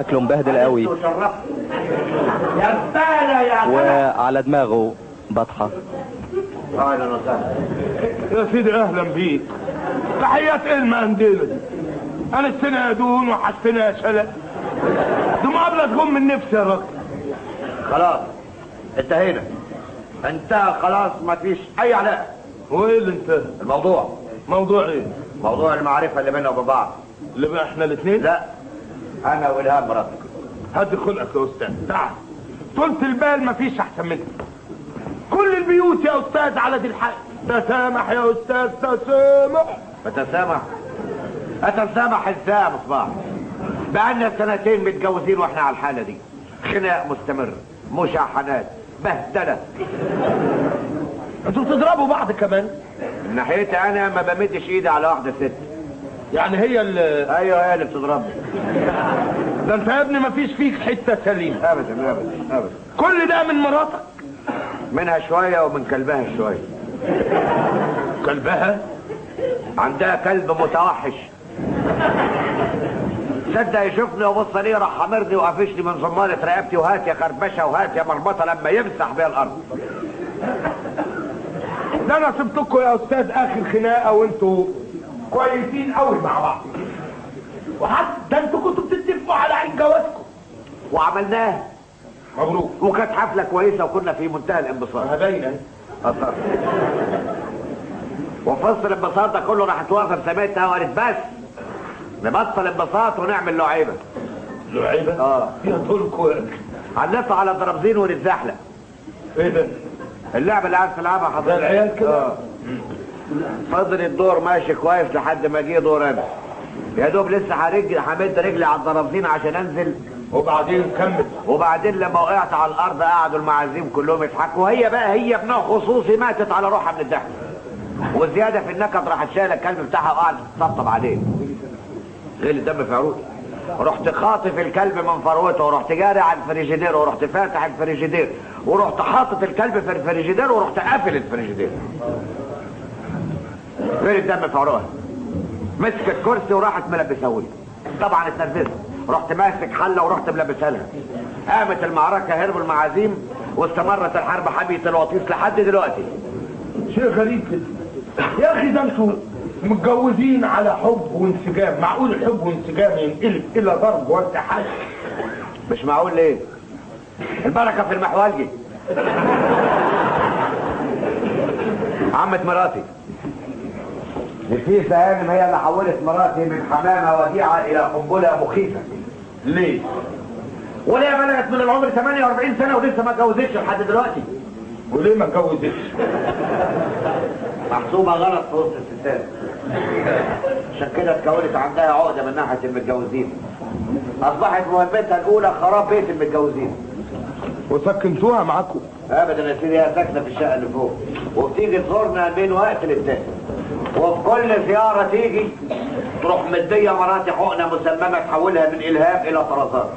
شكله مبهدل قوي يا زبالة يا وعلى دماغه بطحة. اهلا وسهلا يا سيدي، اهلا بيك. تحيات ايه المقنديلة دي؟ انا السنة يا دون وحسنا يا شلق. دي مقابلة تقوم من نفسي يا راجل. خلاص انتهينا، انتهى خلاص، ما فيش اي علاقة. وايه اللي انتهى؟ الموضوع موضوع ايه؟ موضوع المعرفة اللي بيننا وبين بعض. اللي بقى احنا الاثنين؟ لا، انا والهام مراتك. هدي خلقك يا استاذ، تعال. طولة البال مفيش احسن منها. كل البيوت يا استاذ على دي الحق. تسامح يا استاذ، تسامح. اتسامح ازاي يا مصباح؟ بقالنا سنتين متجوزين واحنا على الحالة دي، خناق مستمر، مشاحنات، بهدلة. انتوا بتضربوا بعض كمان؟ من ناحيتي انا ما بمدش ايدي على واحدة ست. يعني هي اللي ايوه هي اللي بتضربني. ده انت يا ابني مفيش فيك حتة سليمة. ابدا ابدا ابدا. كل ده من مراتك؟ منها شوية ومن كلبها شوية. كلبها؟ عندها كلب متوحش، صدق يشوفني وبص لي راح حمرني وقفشني من زمارة رقبتي، وهات يا خربشة وهات يا مربطة لما يمسح بيها الارض. ده انا سبتكم يا استاذ اخر خناقة وانتوا كويسين قوي مع بعض، وحتى ده انتوا كنتوا بتتفقوا على عيد جوازكم وعملناه. مبروك. وكانت حفلة كويسة وكنا في منتهى الانبساط. باينة. وفي وسط الانبساط ده كله راحت واقفة بسميتها وقالت بس نبطل انبساط ونعمل لعيبة. لعيبة؟ يا طولكوا يا اخي. هنطلع على الدرابزين ونتزحلق. ايه ده؟ اللعبة اللي عايز تلعبها ده حضرتك. العيال كده؟ فضل الدور ماشي كويس لحد ما جه دور انا. يا دوب لسه همد رجلي على الدرابزين عشان انزل، وبعدين كمل. وبعدين لما وقعت على الارض قعدوا المعازيم كلهم يضحكوا، وهي بقى هي ابنها خصوصي ماتت على روحها من الضحك، وزياده في النكد راحت شايله الكلب بتاعها وقعدت تطبطب عليه. غير الدم في عروقي. رحت خاطف الكلب من فروته ورحت جاري على الفريجيدير ورحت فاتح الفريجيدير ورحت حاطط الكلب في الفريجيدير ورحت قافل الفريجيدير. غير الدم في عروقها. مسكت كرسي وراحت ملبسها لي. طبعا اتنرفزت، رحت ماسك حله ورحت ملبسها لها. قامت المعركه، هربوا المعازيم واستمرت الحرب حبية الوطيس لحد دلوقتي. شيء غريب كده يا اخي. ده انتوا متجوزين على حب وانسجام، معقول الحب وانسجام ينقلب الى ضرب وارتحال؟ مش معقول ليه؟ البركه في المحولجي. عمت مراتي نفيسة هانم هي اللي حولت مراتي من حمامة وديعة إلى قنبلة مخيفة. ليه؟ وليه بلغت من العمر 48 سنة ولسه ما اتجوزتش لحد دلوقتي؟ وليه ما اتجوزتش؟ محسوبة غلط في وسط الستات، عشان كده اتكونت عندها عقدة من ناحية المتجوزين. أصبحت مهمتها الأولى خراب بيت المتجوزين. وسكنتوها معاكم؟ ابدا يا سيدي، هي ساكنه في الشقه اللي فوق وبتيجي تزورنا من وقت للتاني، وفي كل زياره تيجي تروح مديه مراتي حقنه مسممه تحولها من الهام الى طرزات.